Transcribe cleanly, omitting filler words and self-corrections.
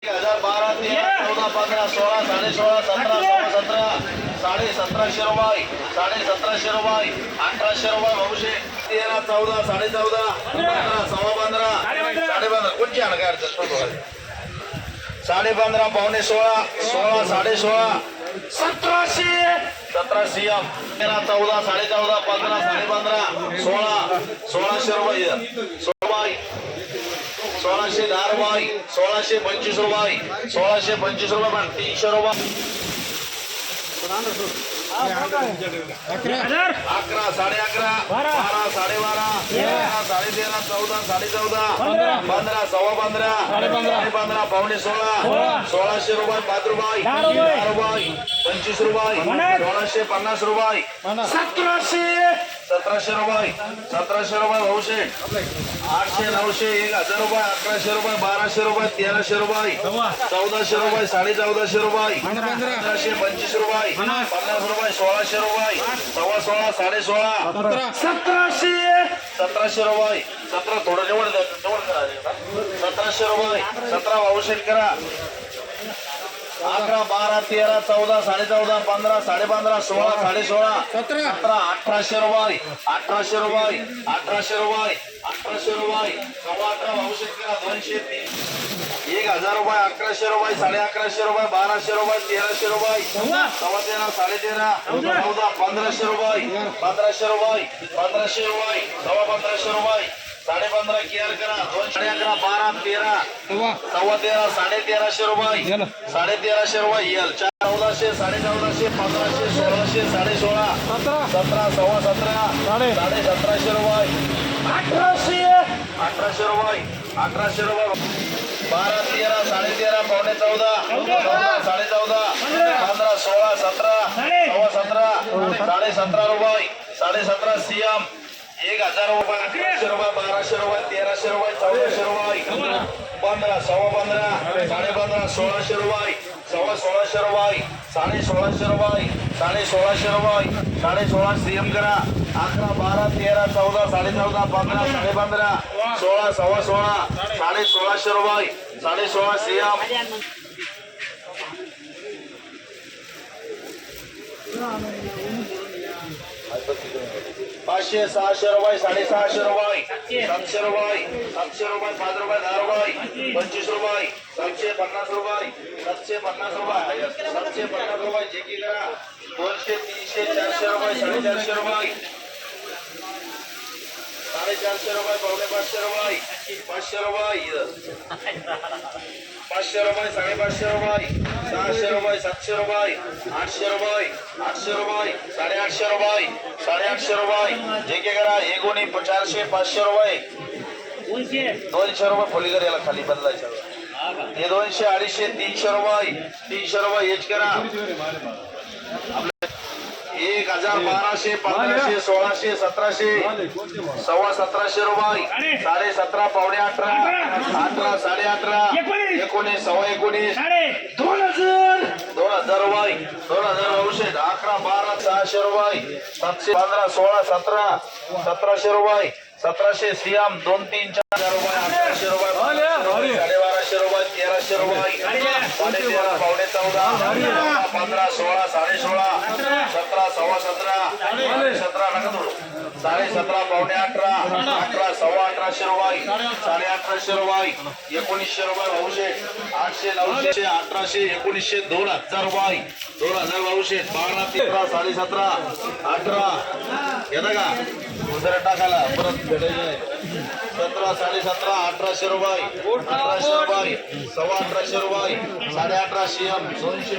12, 13, 14, 15, 16, 16.5, 17, 17.5 रुपये, 17.5 रुपये, 1800 रुपये भाऊशे, 13, 14, 14.5, 15, 15, 15.5 कोणची आण काय अडचण 15.5 पावणे 16, 16, 16.5, 1700, 1700, 13, 14, 14.5, 15, 15.5, 16, 1600 रुपये, 1610 रुपये, 1625 रुपये, 1625 रुपये पण 300 रुपये, 11, 11.5, 12, 12.5, 12, 13.5, 13, 14, 14.5, 15, 15, पावणे 16, 1600 रुपये, 5 रुपये, 10 रुपये, 25 रुपये, 1650 रुपये, 1700 रुपये, 1700 रुपये भाऊशे, 800, 900, 1000 रुपये, 1100 रुपये, 1200 रुपये, 1300 रुपये, 1400 रुपये, 14.5 रुपये, 1525 रुपये, 50 रुपये, 1600 रुपये, 16.5, 16.5, 1700 रुपये, 17 थोडं जवळ 1700 रुपये, 17 भाऊशे करा, 11, 12, 13, 14, 14.5, 15, 15.5, 16, 16.5, 17, 1800 रुपये, 1800 रुपये, 1800 रुपये, 1800 रुपये, 18 भाऊशे करा, 200, 1000 रुपये, 1100 रुपये, 11.5 रुपये, 1200 रुपये, 1300 रुपये, 13, 13.5, 14, 1500 रुपये, 1500 रुपये, 1500 रुपये, 1500 रुपये, 15.5 केअर करा, 211, 12, 13, 13, 13.5 रुपये, 13.5 रुपये येल, 1400, 14.5, 1500, 1600, 16.5, 17, 17.5, 17.5 रुपये, 1800 रुपये, 1800 रुपये, 12, 13, 13.5, पावणे 14, 14.5, 15, 16, 17, 17, 17.5 रुपये, 17.5 सीएम, 1000 रुपये, 1100 रुपये, 1200 रुपये, 1300 रुपये, 1400 रुपये, 15, 15, 15.5, 1600 रुपये, 1600 रुपये, 16.5 रुपये, 1600 रुपये, 16.5 सीएम करा, 11, 12, 13, 14, 14.5, 15, 15.5, 16, 16, 1600 रुपये, 16.5 सीएम, 500, 600 रुपये, 650 रुपये, 700 रुपये, 700 रुपये, 5 रुपये, 10 रुपये, 25 रुपये, 750 रुपये, 750 रुपये, 750 रुपये, जेकी करा, 200, 300, 400 रुपये, 450 रुपये, 450 रुपये, पावणे 500 रुपये, 500 रुपये, 500 रुपये, 550 रुपये, 600 रुपये, 700 रुपये, 800 रुपये, 800 रुपये, 850 रुपये, 850 रुपये, जेके करा, एकोणी 400, 500 रुपये, 200 रुपये पोलीगर याला खाली बदलायचं, हे 200, 250, 300 रुपये, 300 रुपये हेच करा, 1000, 1200, 1500, 1600, 1700, 17.5 रुपये, 17.5, पावणे 18, 18, 18.5, 19, 19.5, 2000, 2000 रुपये, 2000 औषध, 11, 12, 600 रुपये, 715, 16, 17, 1700 रुपये, 1700 सीएम, 2, 3, 4 रुपये, 1800 रुपये, 1200 रुपये, 1300 रुपये, 13.5, पावणे 14, 15, 16, 16.5, 17, 17, 17 नका थोडं, 17.5, पावणे 18, 18, 18.5 रुपये, 18.5 रुपये, 1900 रुपये भाऊशे, 800, 900, 1800, 1900, 2000 रुपये, 2000 भाऊशे, 12, 13, 17.5, 18 येता का दुसऱ्या टाकायला परत भेटायचे 17, 17.5, 1800 रुपये, 1800 रुपये, 18.5 रुपये, 18.5 सीएम, 200